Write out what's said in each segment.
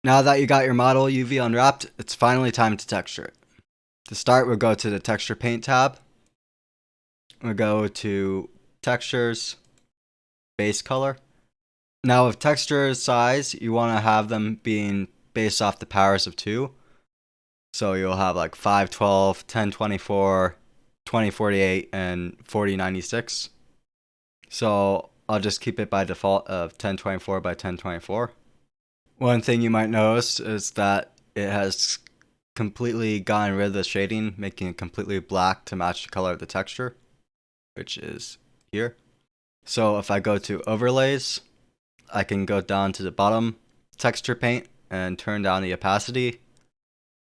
Now that you got your model UV unwrapped, it's finally time to texture it. To start, we'll go to the Texture Paint tab. We'll go to Textures, Base Color. Now with texture size, you want to have them being based off the powers of 2. So you'll have like 512, 1024, 2048, and 4096. So I'll just keep it by default of 1024 by 1024. One thing you might notice is that it has completely gotten rid of the shading, making it completely black to match the color of the texture, which is here. So if I go to overlays, I can go down to the bottom texture paint and turn down the opacity,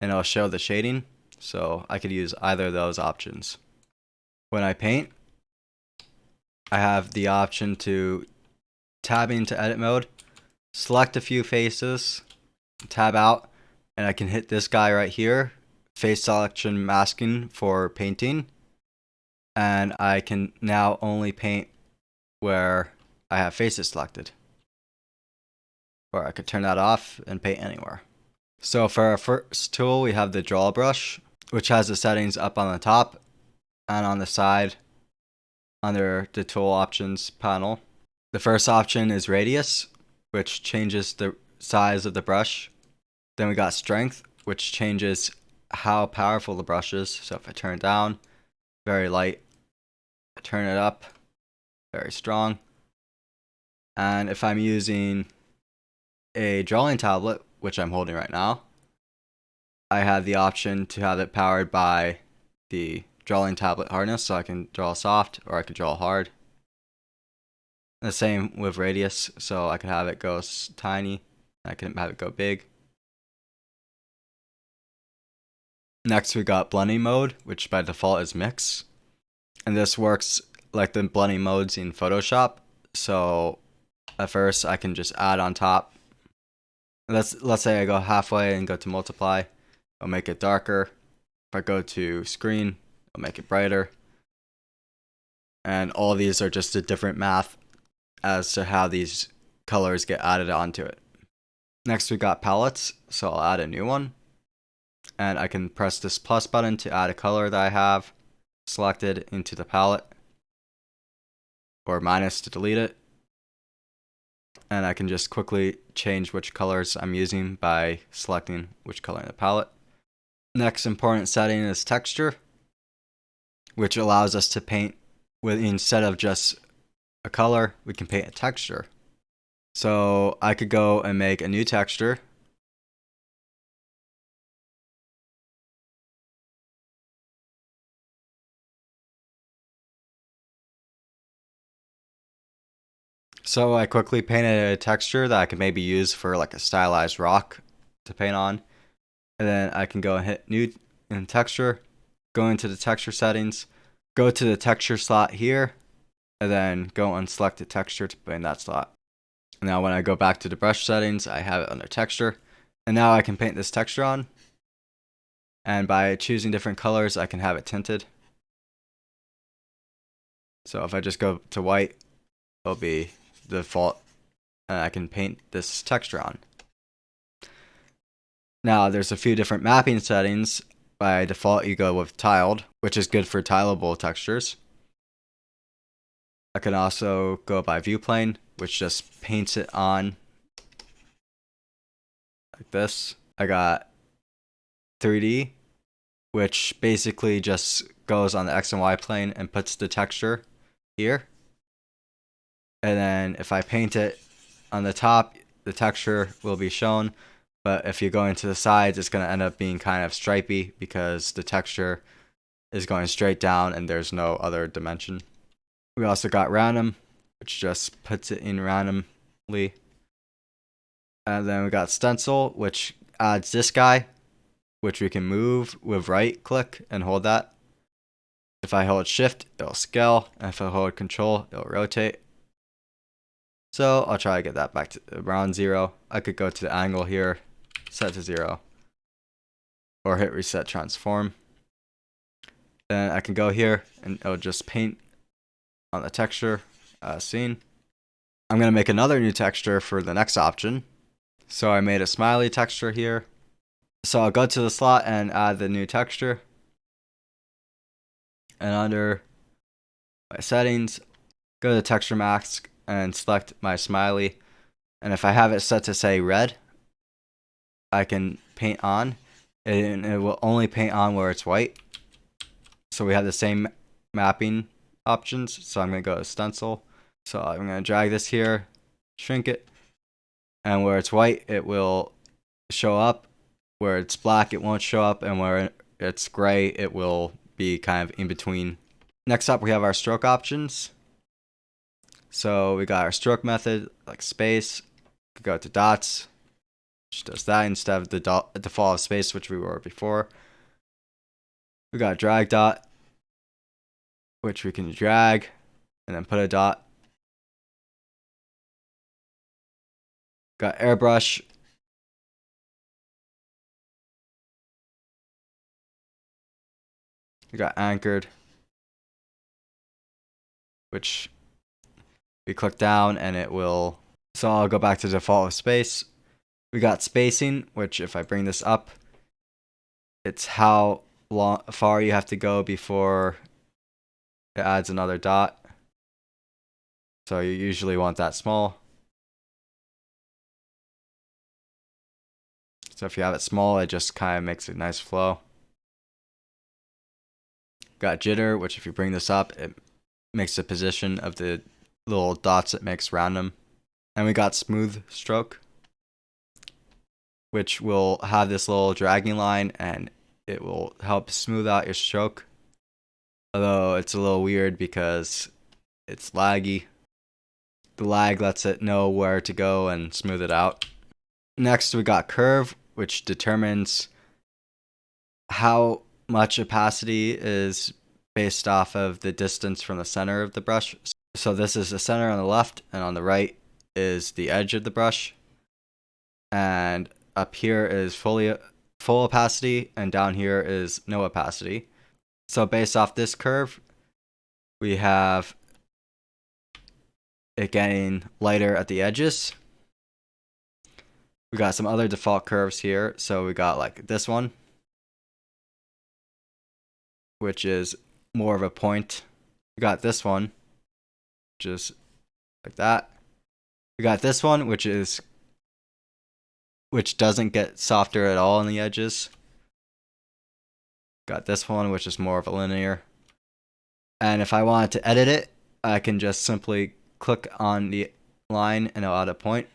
and it'll show the shading. So I could use either of those options. When I paint, I have the option to tab into edit mode, select a few faces, tab out, and I can hit this guy right here, face selection masking for painting. And I can now only paint where I have faces selected. Or I could turn that off and paint anywhere. So for our first tool, we have the draw brush, which has the settings up on the top and on the side under the tool options panel. The first option is radius, which changes the size of the brush. Then we got strength, which changes how powerful the brush is. So if I turn it down, very light. I turn it up, very strong. And if I'm using a drawing tablet, which I'm holding right now, I have the option to have it powered by the drawing tablet hardness, so I can draw soft or I can draw hard. The same with radius, so I can have it go tiny, I can have it go big. Next we got blending mode, which by default is mix. And this works like the blending modes in Photoshop. So at first I can just add on top. Let's say I go halfway and go to multiply. I'll make it darker. If I go to screen, I'll make it brighter. And all these are just a different math as to how these colors get added onto it. Next we got palettes, so I'll add a new one. And I can press this plus button to add a color that I have selected into the palette, or minus to delete it. And I can just quickly change which colors I'm using by selecting which color in the palette. Next important setting is texture, which allows us to paint with, instead of just a color, we can paint a texture. So I could go and make a new texture. So I quickly painted a texture that I could maybe use for like a stylized rock to paint on. And then I can go and hit new in texture, go into the texture settings, go to the texture slot here, and then go and select the texture to put in that slot. And now when I go back to the brush settings, I have it under texture. And now I can paint this texture on. And by choosing different colors, I can have it tinted. So if I just go to white, it'll be the default, and I can paint this texture on. Now there's a few different mapping settings. By default you go with tiled, which is good for tileable textures. I can also go by view plane, which just paints it on like this. I got 3D, which basically just goes on the X and Y plane and puts the texture here. And then if I paint it on the top, the texture will be shown. But if you go into the sides, it's going to end up being kind of stripy because the texture is going straight down and there's no other dimension. We also got random, which just puts it in randomly. And then we got stencil, which adds this guy, which we can move with right click and hold that. If I hold shift, it'll scale. And if I hold control, it'll rotate. So I'll try to get that back to around 0. I could go to the angle here, set to 0, or hit reset transform. Then I can go here and it'll just paint on the texture scene. I'm going to make another new texture for the next option. So I made a smiley texture here. So I'll go to the slot and add the new texture. And under my settings, go to texture mask and select my smiley. And if I have it set to say red, I can paint on, and it will only paint on where it's white. So we have the same mapping options. So I'm going to go to Stencil. So I'm going to drag this here, shrink it, and where it's white, it will show up. Where it's black, it won't show up, and where it's gray, it will be kind of in between. Next up, we have our stroke options. So we got our stroke method, like space. We could go to dots, which does that instead of the default of space, which we were before. We got drag dot, which we can drag and then put a dot. Got airbrush. We got anchored, which we click down and it will. So I'll go back to default of space. We got spacing, which if I bring this up, it's how far you have to go before it adds another dot. So you usually want that small. So if you have it small, it just kind of makes a nice flow. Got jitter, which if you bring this up, it makes the position of the little dots it makes random. And we got smooth stroke, which will have this little dragging line and it will help smooth out your stroke. Although it's a little weird because it's laggy. The lag lets it know where to go and smooth it out. Next, we got curve, which determines how much opacity is based off of the distance from the center of the brush. So this is the center on the left, and on the right is the edge of the brush. And up here is full opacity, and down here is no opacity. So based off this curve, we have it getting lighter at the edges. We got some other default curves here. So we got like this one, which is more of a point. We got this one, just like that. We got this one, which doesn't get softer at all on the edges. Got this one, which is more of a linear. And if I wanted to edit it, I can just simply click on the line and it'll add a point.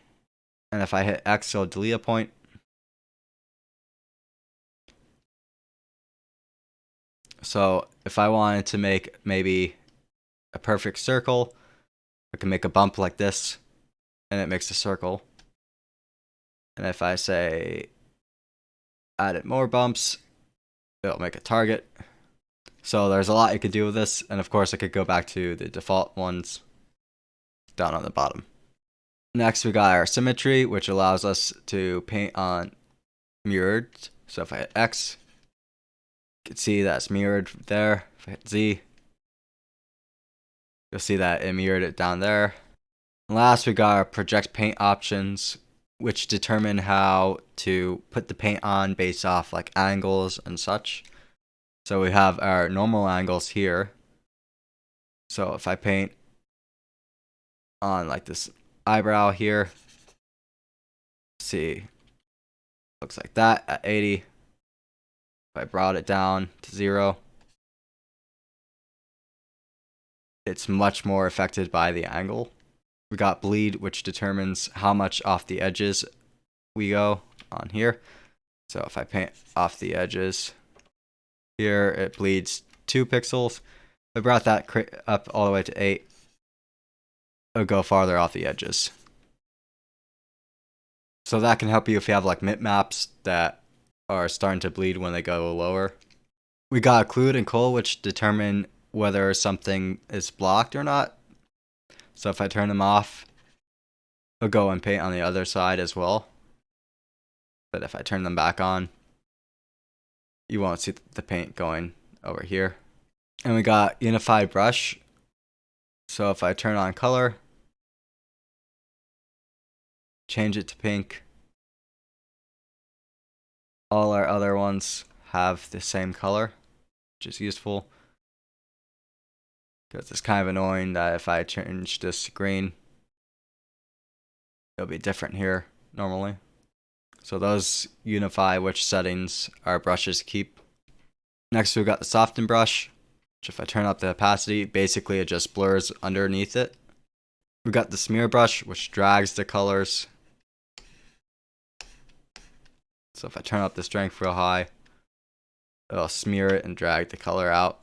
And if I hit X, it'll delete a point. So if I wanted to make maybe a perfect circle, I can make a bump like this, and it makes a circle. And if I say added more bumps, it'll make a target. So there's a lot you could do with this, and of course I could go back to the default ones down on the bottom. Next, we got our symmetry, which allows us to paint on mirrored. So if I hit X, you can see that's mirrored there. If I hit Z, you'll see that it mirrored it down there. And last, we got our project paint options, which determine how to put the paint on based off like angles and such. So we have our normal angles here. So if I paint on like this eyebrow here, see, looks like that at 80. If I brought it down to 0, it's much more affected by the angle. We got bleed, which determines how much off the edges we go on here. So if I paint off the edges here, it bleeds 2 pixels. If I brought that up all the way to 8, it'll go farther off the edges. So that can help you if you have like bitmaps that are starting to bleed when they go lower. We got occlude and cull, which determine whether something is blocked or not. So if I turn them off, it'll go and paint on the other side as well. But if I turn them back on, you won't see the paint going over here. And we got unified brush. So if I turn on color, change it to pink, All our other ones have the same color, which is useful. Because it's kind of annoying that if I change this green, it'll be different here normally. So those unify which settings our brushes keep. Next we've got the soften brush, which if I turn up the opacity, basically it just blurs underneath it. We've got the smear brush, which drags the colors. So if I turn up the strength real high, it'll smear it and drag the color out.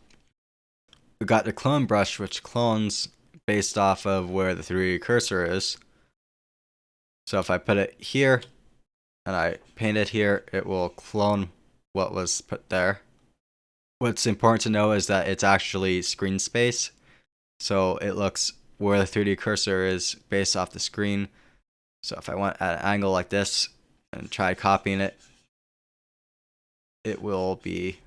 We've got the clone brush, which clones based off of where the 3D cursor is. So if I put it here and I paint it here, it will clone what was put there. What's important to know is that it's actually screen space. So it looks where the 3D cursor is based off the screen. So if I went at an angle like this and try copying it, it will be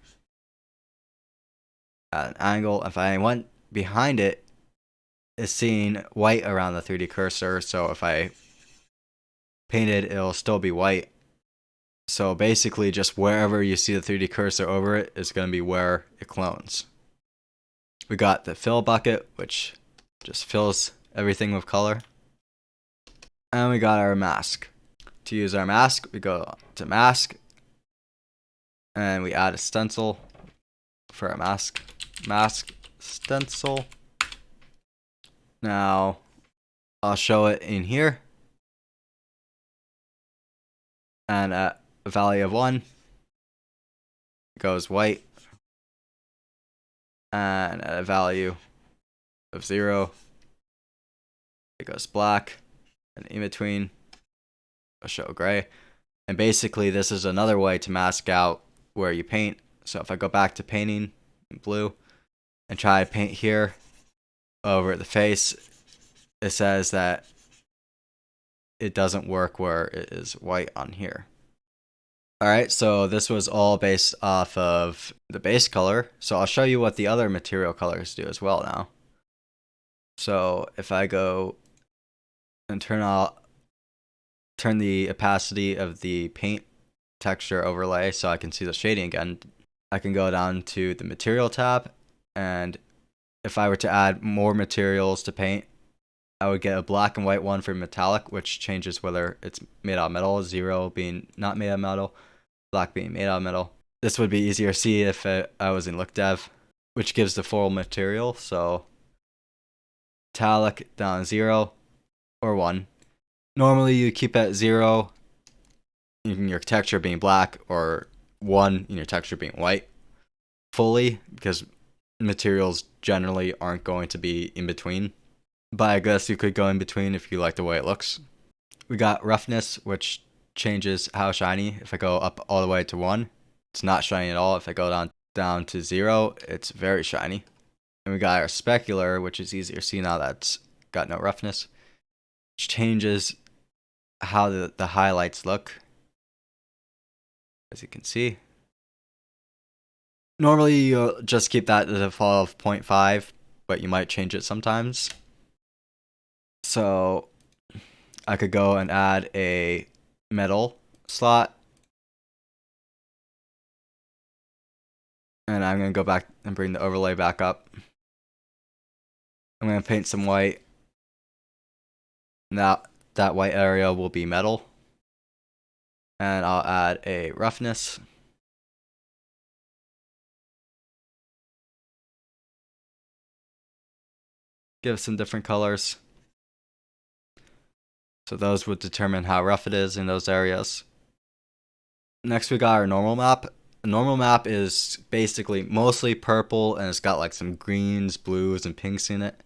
at an angle. If I went behind it, it's seeing white around the 3D cursor. So if I painted, it'll still be white. So basically just wherever you see the 3D cursor over it is going to be where it clones. We got the fill bucket, which just fills everything with color. And we got our mask. To use our mask, we go to mask and we add a stencil for our mask. Mask stencil. Now I'll show it in here. And at a value of 1, it goes white. And at a value of 0, it goes black. And in between, I'll show gray. And basically, this is another way to mask out where you paint. So if I go back to painting in blue and try to paint here over the face, it says that it doesn't work where it is white on here. Alright, so this was all based off of the base color. So I'll show you what the other material colors do as well now. So if I go and turn the opacity of the paint texture overlay so I can see the shading again, I can go down to the material tab, and if I were to add more materials to paint, I would get a black and white one for metallic, which changes whether it's made out of metal, 0 being not made out of metal, black being made out of metal. This would be easier to see if I was in look dev, which gives the full material. So metallic down 0 or 1. Normally you keep it at 0 in your texture being black, or 1 in your texture being white fully, because materials generally aren't going to be in between. But I guess you could go in between if you like the way it looks. We got roughness, which changes how shiny. If I go up all the way to 1, it's not shiny at all. If I go down to 0, it's very shiny. And we got our specular, which is easier to see now that's got no roughness, which changes how the highlights look, as you can see. Normally you'll just keep that at the default of 0.5, but you might change it sometimes. So I could go and add a metal slot, and I'm going to go back and bring the overlay back up. I'm going to paint some white. Now that white area will be metal, and I'll add a roughness. Give some different colors. So those would determine how rough it is in those areas. Next we got our normal map. A normal map is basically mostly purple, and it's got like some greens, blues, and pinks in it.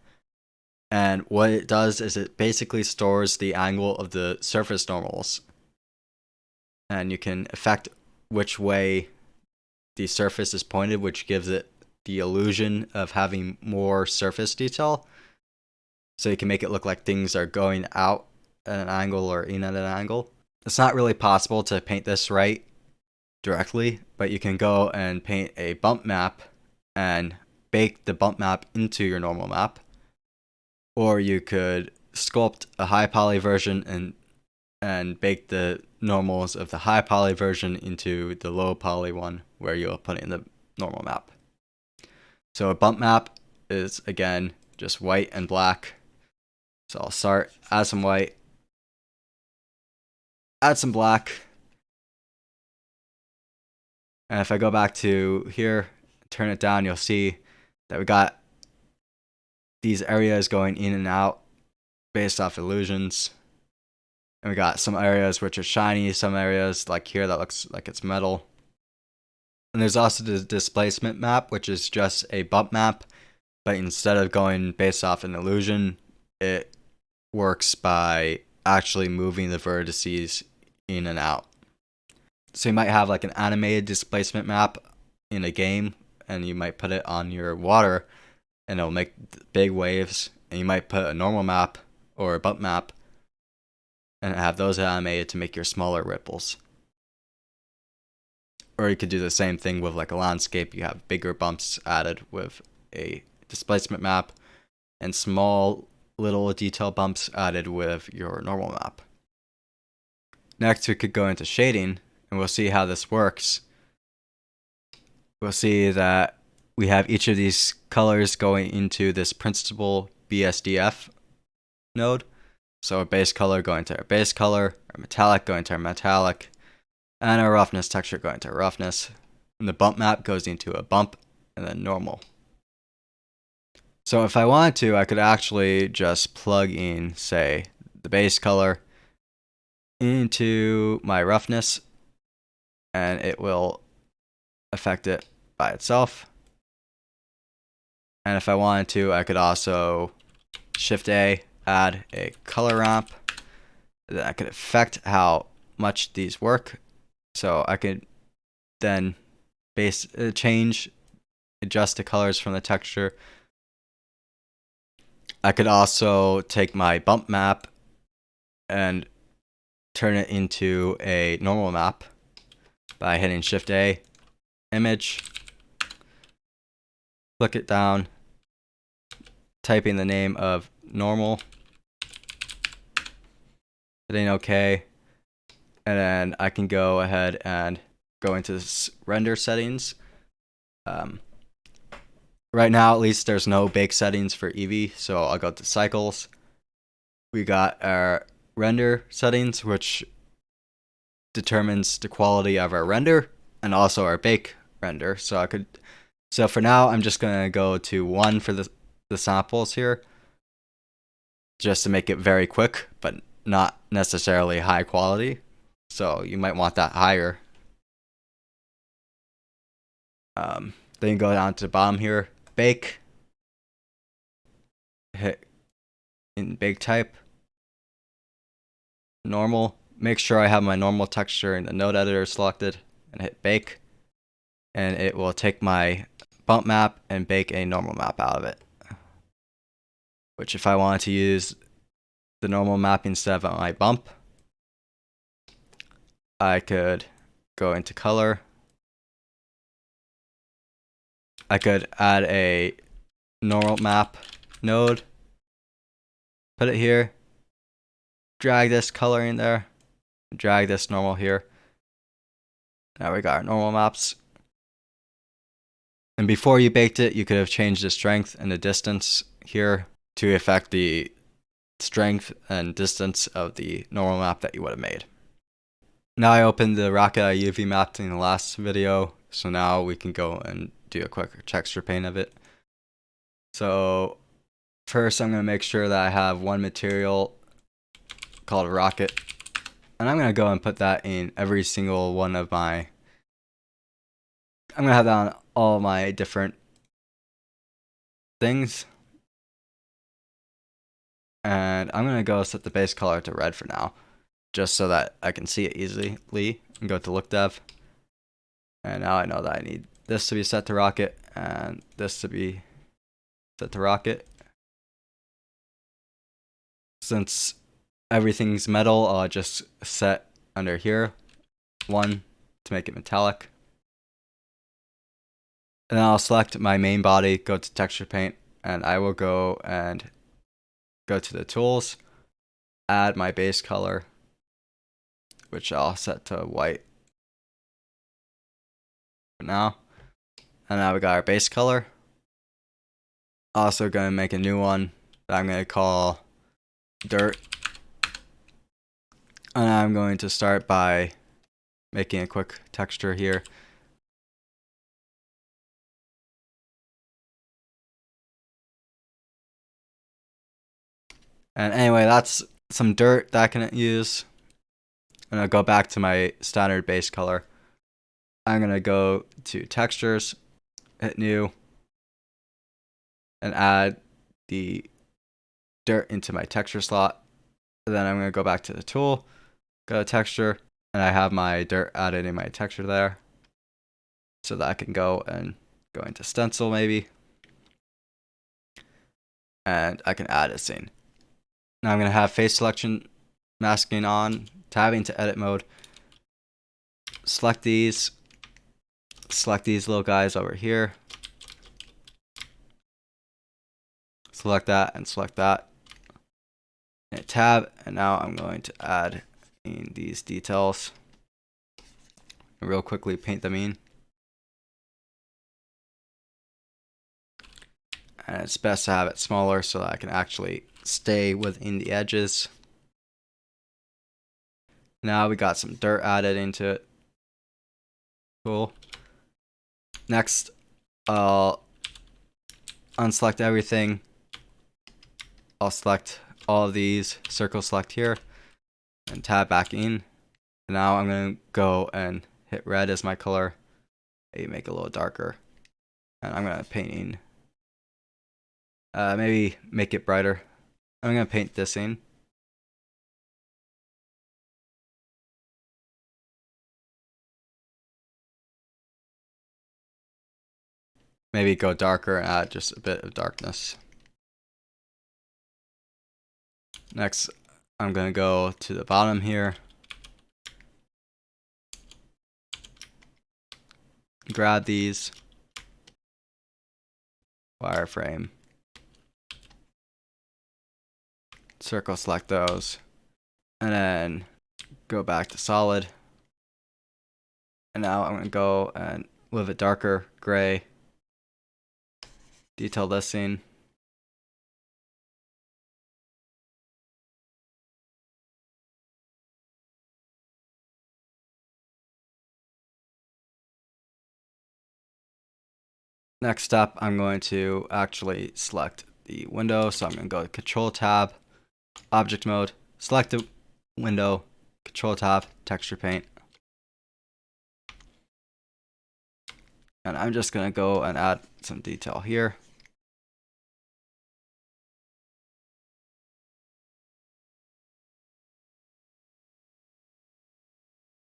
And what it does is it basically stores the angle of the surface normals. And you can affect which way the surface is pointed, which gives it the illusion of having more surface detail. So you can make it look like things are going out at an angle or in at an angle. It's not really possible to paint this right directly, but you can go and paint a bump map and bake the bump map into your normal map. Or you could sculpt a high poly version and and bake the normals of the high poly version into the low poly one where you'll put in the normal map. So a bump map is, again, just white and black. So I'll start, add some white, add some black, and if I go back to here, turn it down, you'll see that we got these areas going in and out based off illusions. And we got some areas which are shiny, some areas like here that looks like it's metal. And there's also the displacement map, which is just a bump map, but instead of going based off an illusion, it works by actually moving the vertices in and out. So you might have like an animated displacement map in a game, and you might put it on your water, and it'll make big waves. And you might put a normal map or a bump map, and have those animated to make your smaller ripples. Or you could do the same thing with like a landscape. You have bigger bumps added with a displacement map, and small little detail bumps added with your normal map. Next, we could go into shading, and we'll see how this works. We'll see that we have each of these colors going into this principal BSDF node. So a base color going to our base color, our metallic going to our metallic, and our roughness texture going to our roughness. And the bump map goes into a bump and then normal. So if I wanted to, I could actually just plug in, say, the base color into my roughness, and it will affect it by itself. And if I wanted to, I could also Shift A, add a color ramp. Then I could affect how much these work. So I could then adjust the colors from the texture. I could also take my bump map and turn it into a normal map by hitting Shift A, image, click it down, typing the name of normal, hitting OK, and then I can go ahead and go into this render settings. Right now, at least, there's no bake settings for Eevee, so I'll go to cycles. We got our render settings, which determines the quality of our render and also our bake render. So for now, I'm just gonna go to 1 for the samples here, just to make it very quick, but not necessarily high quality. So you might want that higher. Then you go down to the bottom here, bake, hit in bake type, normal. Make sure I have my normal texture in the node editor selected, and hit bake, and it will take my bump map and bake a normal map out of it. Which, if I wanted to use the normal map instead of my bump, I could go into color. I could add a normal map node, put it here, drag this color in there, drag this normal here. Now we got our normal maps. And before you baked it, you could have changed the strength and the distance here to affect the strength and distance of the normal map that you would have made. Now I opened the rocket I UV mapped in the last video, so now we can go and do a quick texture paint of it. So first I'm going to make sure that I have one material called rocket, and I'm going to go and put that in every single one of my, I'm going to have that on all my different things. And I'm going to go set the base color to red for now, just so that I can see it easily, and go to look dev. And now I know that I need this to be set to rocket and this to be set to rocket. Since everything's metal, I'll just set under here 1 to make it metallic. And then I'll select my main body, go to texture paint, and I will go and go to the tools, add my base color, which I'll set to white for now. And now we got our base color. Also going to make a new one that I'm going to call dirt. And I'm going to start by making a quick texture here. And anyway, that's some dirt that I can use. And I'll go back to my standard base color. I'm going to go to textures, hit new, and add the dirt into my texture slot. And then I'm going to go back to the tool, go to texture, and I have my dirt added in my texture there. So that I can go into stencil maybe. And I can add a scene. Now I'm going to have face selection masking on, tabbing to edit mode. Select these little guys over here. Select that and select that. And tab, and now I'm going to add in these details. And real quickly paint them in. And it's best to have it smaller so that I can actually stay within the edges. Now we got some dirt added into it. Cool. Next, I'll unselect everything. I'll select all of these, circle select here, and tab back in. And now I'm going to go and hit red as my color. Maybe make it a little darker. And I'm going to paint in. Maybe make it brighter. I'm going to paint this in. Maybe go darker and add just a bit of darkness. Next, I'm going to go to the bottom here. Grab these. Wireframe. Circle select those. And then go back to solid. And now I'm going to go and a little bit darker gray. Detail this scene. Next up, I'm going to actually select the window. So I'm going to go to Control Tab, Object Mode, select the window, Control Tab, Texture Paint. And I'm just going to go and add some detail here.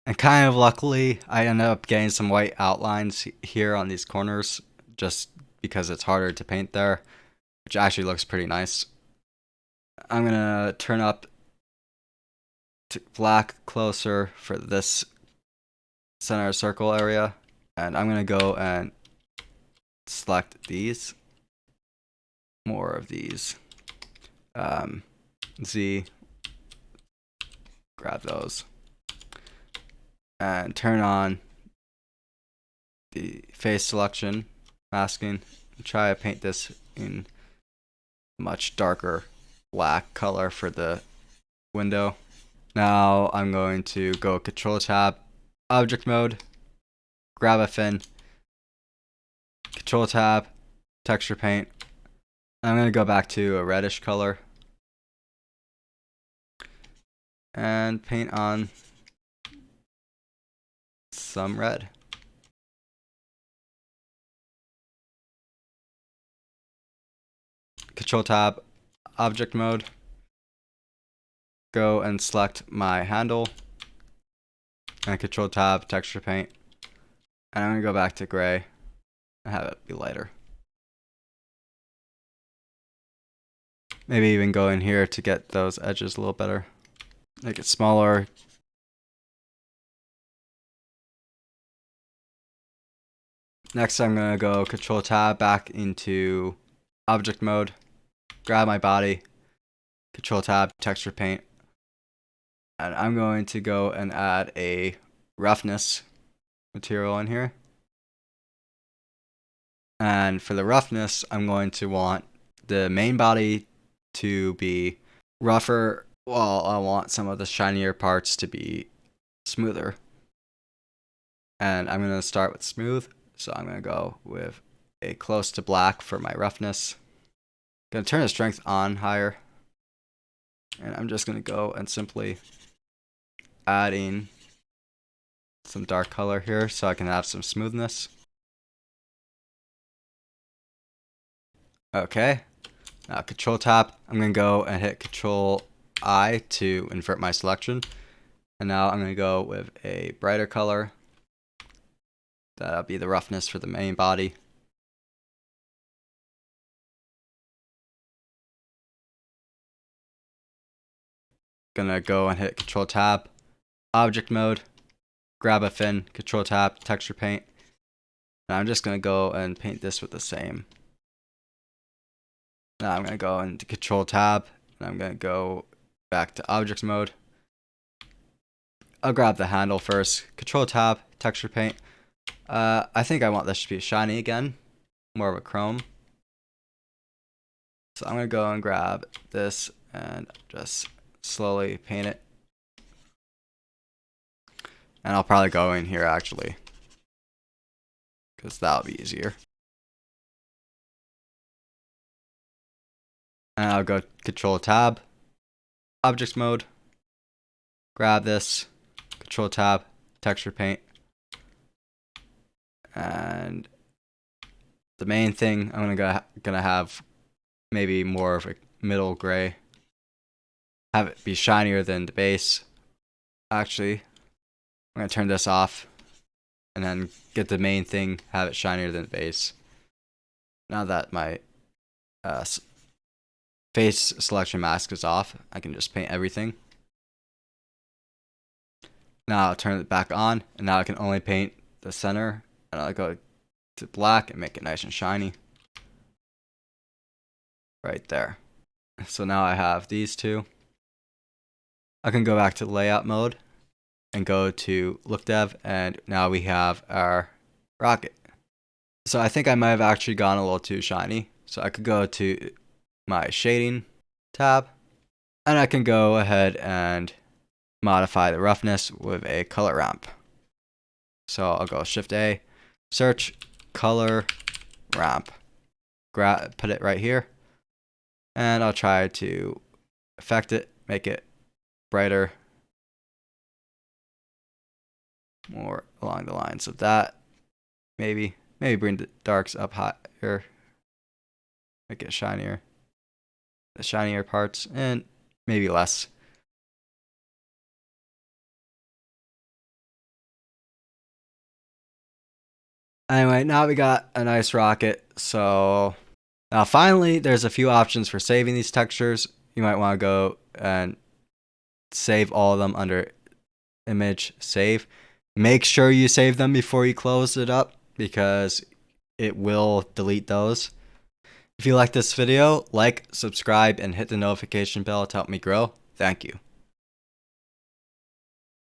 And kind of luckily, I ended up getting some white outlines here on these corners just because it's harder to paint there, which actually looks pretty nice. I'm going to turn up to black closer for this center circle area. And I'm going to go and select these. More of these. Z. Grab those. And turn on the face selection masking. And try to paint this in much darker black color for the window. Now I'm going to go Control Tab, Object Mode, grab a fin, Control Tab, Texture Paint. I'm going to go back to a reddish color and paint on some red. Control Tab, Object Mode, go and select my handle, and Control Tab, Texture Paint, and I'm going to go back to gray and have it be lighter. Maybe even go in here to get those edges a little better. Make it smaller. Next, I'm going to go Control Tab back into Object Mode, grab my body, Control Tab, Texture Paint, And I'm going to go and add a roughness material in here. And for the roughness, I'm going to want the main body to be rougher, while I want some of the shinier parts to be smoother. And I'm going to start with smooth, so I'm going to go with a close to black for my roughness. Going to turn the strength on higher, and I'm just going to go and simply adding some dark color here so I can have some smoothness. Okay, now Control Tab, I'm going to go and hit Control I to invert my selection. And now I'm going to go with a brighter color. That'll be the roughness for the main body. Gonna go and hit Control Tab, Object Mode, grab a fin, Control Tab, Texture Paint. And I'm just gonna go and paint this with the same. Now I'm gonna go into Control Tab, and I'm gonna go back to Object Mode. I'll grab the handle first, Control Tab, Texture Paint. I think I want this to be shiny again, more of a chrome. So I'm gonna go and grab this and just slowly paint it. And I'll probably go in here actually, because that'll be easier. And I'll go Control Tab, Object Mode, grab this, Control Tab, Texture Paint. And the main thing, I'm gonna have maybe more of a middle gray. Have it be shinier than the base. Actually, I'm gonna turn this off and then get the main thing, have it shinier than the base. Now that my face selection mask is off, I can just paint everything. Now I'll turn it back on, and now I can only paint the center, and I'll go to black and make it nice and shiny. Right there. So now I have these two. I can go back to layout mode and go to look dev, and now we have our rocket. So I think I might have actually gone a little too shiny. So I could go to my shading tab, and I can go ahead and modify the roughness with a color ramp. So I'll go Shift A, search color ramp, put it right here, and I'll try to affect it, make it brighter, more along the lines of that. Maybe bring the darks up higher, make it shinier, the shinier parts, and maybe less. Anyway, now we got a nice rocket. So now finally, there's a few options for saving these textures. You might want to go and save all of them under image save. Make sure you save them before you close it up, because it will delete those. If you like this video, like, subscribe, and hit the notification bell to help me grow. Thank you.